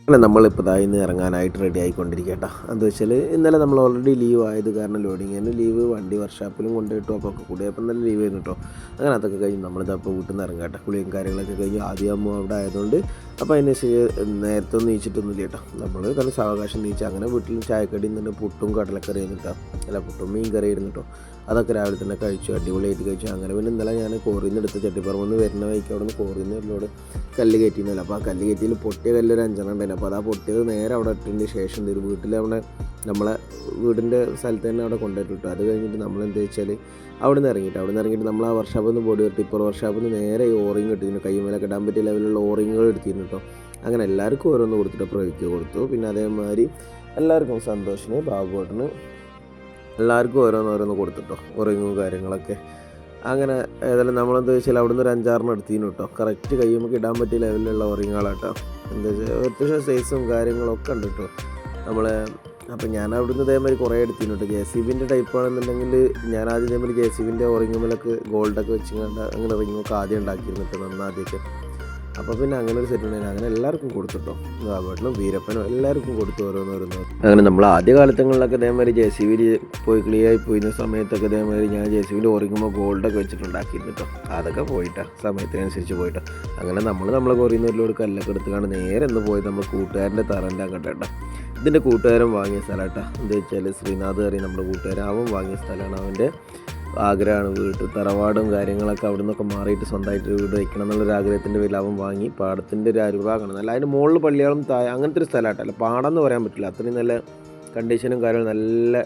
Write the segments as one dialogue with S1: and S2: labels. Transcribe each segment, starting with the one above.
S1: അങ്ങനെ നമ്മളിപ്പോൾ ഇന്ന് ഇറങ്ങാനായിട്ട് റെഡി ആയിക്കൊണ്ടിരിക്കുക കേട്ടോ. എന്താ വെച്ചാൽ ഇന്നലെ നമ്മൾ ഓൾറെഡി ലീവ് ആയത് കാരണം ലോഡിങ്ങിന് ലീവ്, വണ്ടി വർക്ക്ഷോപ്പിലും കൊണ്ടുപോയിട്ടു, അപ്പോൾ ഒക്കെ കൂടി അപ്പം തന്നെ ലീവ് ചെയ്യുന്നു കേട്ടോ. അങ്ങനെ അതൊക്കെ കഴിഞ്ഞ് നമ്മളിതപ്പോൾ വീട്ടിൽ നിന്ന് ഇറങ്ങാം കേട്ടോ. കുളിയും കാര്യങ്ങളൊക്കെ കഴിഞ്ഞ് ആദ്യം അവിടെ ആയതുകൊണ്ട് അപ്പോൾ അതിന് നേരത്തെ ഒന്നും നീച്ചിട്ടൊന്നുമില്ല കേട്ടോ. നമ്മൾ തന്നെ സാവകാശം നീച്ച് അങ്ങനെ വീട്ടിൽ ചായക്കടി നിന്ന് പുട്ടും കടലക്കറി ആയിരുന്നു, അല്ല പുട്ടും മീൻ കറി ആയിരുന്നു കേട്ടോ. അതൊക്കെ രാവിലെ തന്നെ കഴിച്ചു, അടിപൊളിയായിട്ട് കഴിച്ചു. അങ്ങനെ പിന്നെ ഇന്നലെ ഞാൻ കോറിയിൽ നിന്ന് എടുത്ത് ചട്ടിപ്പറമ്പ് വരുന്ന വഴിക്ക് അവിടെ നിന്ന് കോറിയിൽ നിന്ന് എന്നോട് കല്ല് കയറ്റിയിരുന്നില്ല. അപ്പോൾ ആ കല്ല് കയറ്റിയിൽ പൊട്ടിയ കല്ലൊരു 5 ഉണ്ടായിരുന്നു. അപ്പോൾ അത് ആ പൊട്ടിയത് നേരെ അവിടെ ഇട്ടതിന് ശേഷം ഒരു വീട്ടിൽ അവിടെ നമ്മളെ വീടിൻ്റെ സ്ഥലത്ത് തന്നെ അവിടെ കൊണ്ടുപോയിട്ട്. അത് കഴിഞ്ഞിട്ട് നമ്മളെന്താ വെച്ചാൽ അവിടെ നിന്ന് ഇറങ്ങിയിട്ട് നമ്മൾ ആ വർക്ക്ഷോപ്പിൽ നിന്ന് ബോഡി ടിപ്പർ വർക്ക്ഷോപ്പിൽ നിന്ന് നേരെ ഈ ഓറിങ് ഇട്ടിരുന്നു, കൈമേലൊക്കെ ഇടാൻ പറ്റിയ ലെവലുള്ള ഓറിങ്ങുകൾ എടുത്തിരുന്നു കേട്ടോ. അങ്ങനെ എല്ലാവർക്കും ഓരോന്ന് കൊടുത്തിട്ട് പ്രവൃത്തി കൊടുത്തു. പിന്നെ അതേമാതിരി എല്ലാവർക്കും സന്തോഷിന്, ബാബുവേട്ടന് എല്ലാവർക്കും ഓരോന്നോരോന്ന് കൊടുത്തിട്ടോ, ഓറിങ്ങും കാര്യങ്ങളൊക്കെ. അങ്ങനെ ഏതായാലും നമ്മളെന്താ വെച്ചാൽ അവിടെ നിന്ന് ഒരു 5-6 എടുത്തിരുന്നു കേട്ടോ. കറക്റ്റ് കയ്യുമ്പോൾ ഇടാൻ പറ്റിയ ലെവലിലുള്ള ഓറിങ്ങുകളാട്ടോ. എന്താ വെച്ചാൽ അത്യാവശ്യം സൈസും കാര്യങ്ങളൊക്കെ ഉണ്ട് കേട്ടോ നമ്മളെ. അപ്പം ഞാൻ അവിടുന്ന് ഇതേമാതിരി കുറേ എടുത്തിരുന്നു കേട്ടോ. JCBൻ്റെ ടൈപ്പ് ആണെന്നുണ്ടെങ്കിൽ ഞാൻ ആദ്യം ഇതേമാതിരി JCBൻ്റെ ഓറിങ്ങുമേലൊക്കെ ഗോൾഡൊക്കെ വെച്ചിങ്ങാണ്ട് അങ്ങനെ റിങ്ങൊക്കെ ആദ്യം ഉണ്ടാക്കിയിരുന്നു കേട്ടോ, നന്നാദ്യമൊക്കെ. അപ്പോൾ പിന്നെ അങ്ങനെ ഒരു സെറ്റ് ഉണ്ടായിരുന്നു. അങ്ങനെ എല്ലാവർക്കും കൊടുത്തിട്ടോ, ബാബുവേട്ടനും വീരപ്പനും എല്ലാവർക്കും കൊടുത്തു ഓരോന്നോരോന്ന്. അങ്ങനെ നമ്മൾ ആദ്യ കാലത്തങ്ങളിലൊക്കെ ഇതേമാതിരി JCB പോയി ക്ലിയർ പോയിരുന്ന സമയത്തൊക്കെ ഇതേമാതിരി ഞാൻ JCBൻ്റെ ഓറിങ്ങുമ്പോൾ ഗോൾഡൊക്കെ വെച്ചിട്ടുണ്ടാക്കിയിരുന്നു കേട്ടോ. അതൊക്കെ പോയിട്ടാ, സമയത്തിനനുസരിച്ച് പോയിട്ടോ. അങ്ങനെ നമ്മളെ കുറയുന്നവരിലോട് കല്ലൊക്കെ എടുത്തുകൊണ്ട് നേരെ ഒന്ന് പോയി നമ്മൾ കൂട്ടുകാരൻ്റെ തറൻ്റെ അങ്ങോട്ട് കേട്ടോ. ഇതിൻ്റെ കൂട്ടുകാരൻ വാങ്ങിയ സ്ഥലം കേട്ടോ. എന്താ വെച്ചാൽ ശ്രീനാഥ് കറി നമ്മുടെ കൂട്ടുകാരൻ അവൻ വാങ്ങിയ സ്ഥലമാണ്. അവൻ്റെ ആഗ്രഹമാണ് വീട് തറവാടും കാര്യങ്ങളൊക്കെ അവിടെ നിന്നൊക്കെ മാറിയിട്ട് സ്വന്തമായിട്ട് വീട് വയ്ക്കണം എന്നുള്ളൊരു ആഗ്രഹത്തിൻ്റെ പേരിൽ അവൻ വാങ്ങി. പാടത്തിൻ്റെ ഒരു അരുഭാഗമാണ് നല്ല, അതിന് മുകളിൽ പള്ളികളും താഴെ അങ്ങനത്തെ ഒരു സ്ഥലമായിട്ടല്ല, പാടം എന്ന് പറയാൻ പറ്റില്ല, അത്രയും നല്ല കണ്ടീഷനും കാര്യങ്ങളും. നല്ല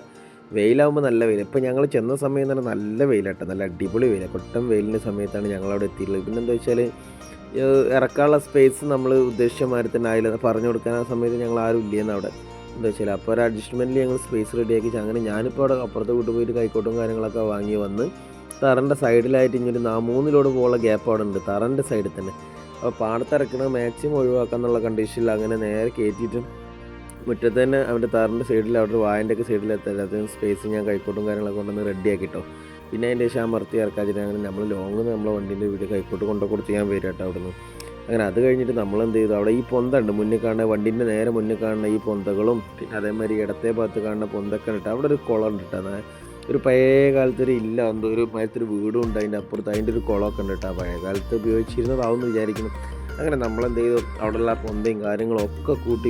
S1: വെയിലാകുമ്പോൾ നല്ല വെയിൽ. ഇപ്പോൾ ഞങ്ങൾ ചെന്ന സമയം തന്നെ നല്ല വെയിലാട്ടോ, നല്ല അടിപൊളി വെയിലാണ്. കൊട്ടം വെയിലിൻ്റെ സമയത്താണ് ഞങ്ങളവിടെ എത്തിയിട്ടുള്ളത്. പിന്നെ എന്താ വെച്ചാൽ ഇറക്കാനുള്ള സ്പേസ് നമ്മൾ ഉദ്ദേശിച്ച മാതിരി തന്നെ ആയില്ല, പറഞ്ഞു കൊടുക്കാൻ ആ സമയത്ത് ഞങ്ങൾ ആരും ഇല്ലേന്ന് അവിടെ. എന്താ വെച്ചാൽ അപ്പോൾ ഒരു അഡ്ജസ്റ്റ്മെൻറ്റിൽ ഞങ്ങൾ സ്പേസ് റെഡിയാക്കി. അങ്ങനെ ഞാനിപ്പോൾ അവിടെ അപ്പുറത്തെ വീട്ടിൽ പോയിട്ട് കൈക്കോട്ടും കാര്യങ്ങളൊക്കെ വാങ്ങി വന്ന് തറൻ്റെ സൈഡിലായിട്ട് ഇങ്ങനൊരു 3 ലോഡ് പോലുള്ള ഗ്യാപ്പ് അവിടെ ഉണ്ട് തറൻ്റെ സൈഡിൽ തന്നെ. അപ്പോൾ പാടത്തിറക്കണ മാക്സിമം ഒഴിവാക്കാന്നുള്ള കണ്ടീഷനിൽ അങ്ങനെ നേരെ കയറ്റിയിട്ട് മുറ്റത്ത് തന്നെ അവൻ്റെ തറൻ്റെ സൈഡിൽ അവിടെ ഒരു വായൻ്റെ ഒക്കെ സൈഡിലെത്താൻ സ്പേസ് ഞാൻ കൈക്കോട്ടും കാര്യങ്ങളൊക്കെ കൊണ്ടുവന്ന് റെഡിയാക്കിട്ടോ. പിന്നെ അതിൻ്റെ ശേഷം മർത്തി ഇറക്കാതിട്ട് അങ്ങനെ നമ്മൾ ലോങ് നമ്മളെ വണ്ടീൻ്റെ വീട് കൈക്കോട്ട് കൊടുത്ത് ഞാൻ വരും കേട്ടോ അവിടെ നിന്ന്. അങ്ങനെ അത് കഴിഞ്ഞിട്ട് നമ്മളെന്ത് ചെയ്തു, അവിടെ ഈ പൊന്തുണ്ട് മുന്നിൽ കാണുന്ന വണ്ടീൻ്റെ നേരെ മുന്നിൽ കാണുന്ന ഈ പൊന്തകളും പിന്നെ അതേമാതിരി ഇടത്തെ ഭാഗത്ത് കാണുന്ന പൊന്തൊക്കെ ഇട്ട് അവിടെ ഒരു കുളം ഉണ്ട് കേട്ടോ. ഒരു പഴയ കാലത്തൊരു ഇല്ല എന്തോ ഒരു മരത്തൊരു വീടും ഉണ്ട് അതിൻ്റെ അപ്പുറത്ത്, അതിൻ്റെ ഒരു കുളമൊക്കെ ഉണ്ട് കേട്ടോ. പഴയ കാലത്ത് ഉപയോഗിച്ചിരുന്നതാവുമെന്ന് വിചാരിക്കുന്നു. അങ്ങനെ നമ്മളെന്ത് ചെയ്തു, അവിടെയുള്ള പൊന്തയും കാര്യങ്ങളും ഒക്കെ കൂട്ടി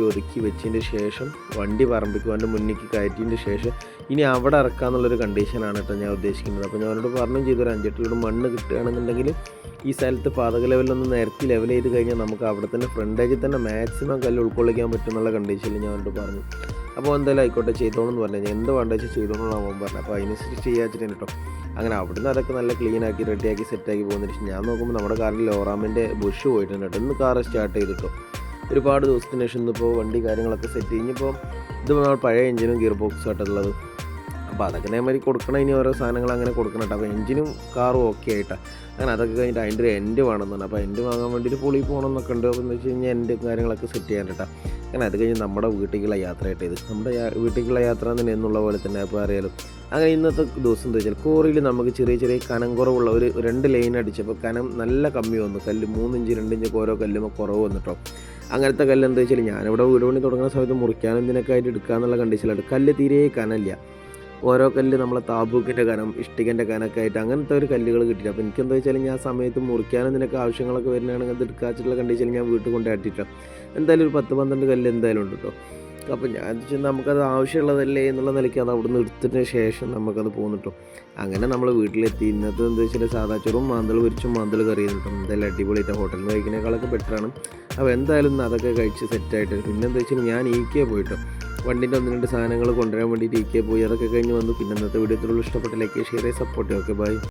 S1: ഒതുക്കി വെച്ചതിൻ്റെ ശേഷം വണ്ടി പറമ്പിക്ക് അവൻ്റെ മുന്നിലേക്ക് കയറ്റിയതിൻ്റെ ശേഷം ഇനി അവിടെ ഇറക്കാമെന്നുള്ളൊരു കണ്ടീഷനാണ് കേട്ടോ ഞാൻ ഉദ്ദേശിക്കുന്നത്. അപ്പോൾ ഞാൻ അവരോട് പറഞ്ഞു ചെയ്തു, ഒരു 5-8 ലോഡ് മണ്ണ് കിട്ടുകയാണെന്നുണ്ടെങ്കിൽ ഈ സ്ഥലത്ത് പാതക ലെവലൊന്ന് നിരത്തി ലെവൽ ചെയ്ത് കഴിഞ്ഞാൽ നമുക്ക് അവിടെ തന്നെ ഫ്രണ്ടേജിൽ തന്നെ മാക്സിമം കല്ല് ഉൾക്കൊള്ളിക്കാൻ പറ്റുമെന്നുള്ള കണ്ടീഷനിൽ ഞാൻ അവരോട് പറഞ്ഞു. അപ്പോൾ എന്തായാലും ആയിക്കോട്ടെ ചെയ്തോളെന്ന് പറഞ്ഞു, ഞാൻ എന്ത് വേണ്ട വെച്ചാൽ ചെയ്തോളാം അവൻ പറഞ്ഞു. അപ്പോൾ അതിനനുസരിച്ച് ചെയ്യാച്ചിട്ട് കേട്ടോ. അങ്ങനെ അവിടുന്ന് അതൊക്കെ നല്ല ക്ലീനാക്കി റെഡിയാക്കി സെറ്റാക്കി പോകുന്നതിന് ശേഷം ഞാൻ നോക്കുമ്പോൾ നമ്മുടെ കാറിൽ ലോറാമിൻ്റെ ബുഷ് പോയിട്ടുണ്ട് കേട്ടോ. ഇന്ന് കാറ് സ്റ്റാർട്ട് ചെയ്തിട്ടോ ഒരുപാട് ദിവസത്തിന് ശേഷം ഇന്നിപ്പോൾ വണ്ടി കാര്യങ്ങളൊക്കെ സെറ്റ് കഴിഞ്ഞപ്പോൾ ഇത് നമ്മൾ പഴയ എഞ്ചിനും ഗിയർ ബോക്സും ആയിട്ടുള്ളത്. അപ്പോൾ അതൊക്കെ ഇതേമാതിരി കൊടുക്കണം, ഇനി ഓരോ സാധനങ്ങൾ അങ്ങനെ കൊടുക്കണം കേട്ടോ. അപ്പോൾ എഞ്ചിനും കാറും ഓക്കെ ആയിട്ടാണ്. അങ്ങനെ അതൊക്കെ കഴിഞ്ഞിട്ട് അതിൻ്റെ ഒരു എൻഡ് വേണമെന്നാണ്. അപ്പോൾ എൻഡ് വാങ്ങാൻ വേണ്ടിയിട്ട് പുളി പോകണം എന്നൊക്കെ ഉണ്ട്. അപ്പോൾ എന്ന് വെച്ച് കഴിഞ്ഞാൽ എൻ്റെ കാര്യങ്ങളൊക്കെ സെറ്റ് ചെയ്യാൻ കേട്ടോ. അങ്ങനെ അത് കഴിഞ്ഞ് നമ്മുടെ വീട്ടിലേക്കുള്ള യാത്രയായിട്ട് ഇത് നമ്മുടെ വീട്ടിലേക്കുള്ള യാത്ര തന്നെ എന്നുള്ള പോലെ തന്നെ അപ്പോൾ അറിയാലോ. അങ്ങനെ ഇന്നത്തെ ദിവസം എന്താ വെച്ചാൽ കോറിയിൽ നമുക്ക് ചെറിയ കനം കുറവുള്ള ഒരു 2 ലൈൻ അടിച്ചപ്പോൾ കനം നല്ല കമ്മി വന്നു. കല്ല് 3 ഇഞ്ച് 2 ഇഞ്ച് ഓരോ കല്ലുമ്പോൾ കുറവ് വന്നിട്ടോ. അങ്ങനത്തെ കല്ല് എന്താ വെച്ചാൽ ഞാനിവിടെ വീട് പണി തുടങ്ങുന്ന സമയത്ത് മുറിക്കാനും ഇതിനൊക്കെ ആയിട്ട് എടുക്കാമെന്നുള്ള കണ്ടീഷനിലാണ്. കല്ല് തീരെ കനമില്ല. ഓരോ കല്ല് നമ്മളെ താബൂക്കിൻ്റെ കനം, ഇഷ്ടികൻ്റെ കനമൊക്കെ ആയിട്ട് അങ്ങനത്തെ ഒരു കല്ലുകൾ കിട്ടില്ല. അപ്പോൾ എനിക്കെന്താ വെച്ചാൽ ഞാൻ സമയത്ത് മുറിക്കാനും ഇതിനൊക്കെ ആവശ്യങ്ങളൊക്കെ വരുന്നതാണെങ്കിൽ അത് എടുക്കാച്ചിട്ടുള്ള കണ്ടീഷനിൽ ഞാൻ വീട്ടിൽ കൊണ്ടായിട്ടിട്ടാണ്. എന്തായാലും ഒരു 10-12 കല്ല് എന്തായാലും ഉണ്ട് കേട്ടോ. അപ്പോൾ ഞാൻ വെച്ചാൽ നമുക്കത് ആവശ്യമുള്ളതല്ലേ എന്നുള്ള നിലയ്ക്ക് അത് അവിടെ നിന്ന് എടുത്തതിന് ശേഷം നമുക്കത് പോന്നിട്ടോ. അങ്ങനെ നമ്മൾ വീട്ടിലെത്തി. ഇന്നത്തെ എന്താ വെച്ചാൽ സാധാ ചോറും മാന്തൾ പൊരിച്ചും മാന്തൾ കറിയും കിട്ടും. എന്തായാലും അടിപൊളിയായിട്ട് ഹോട്ടലിൽ നിന്ന് കഴിക്കുന്നതിനേക്കാളൊക്കെ ബെറ്ററാണ്. അപ്പോൾ എന്തായാലും അതൊക്കെ കഴിച്ച് സെറ്റായിട്ട് പിന്നെ എന്താ വെച്ചാൽ ഞാൻ ഈക്കേ പോയിട്ടോ വണ്ടിൻ്റെ 1-2 സാധനങ്ങൾ കൊണ്ടുവരാൻ വേണ്ടിയിട്ട് ഈക്കേ പോയി. അതൊക്കെ കഴിഞ്ഞ് വന്നു. പിന്നെ ഇന്നത്തെ വീഡിയോ ഇഷ്ടപ്പെട്ട like share support. Okay bye.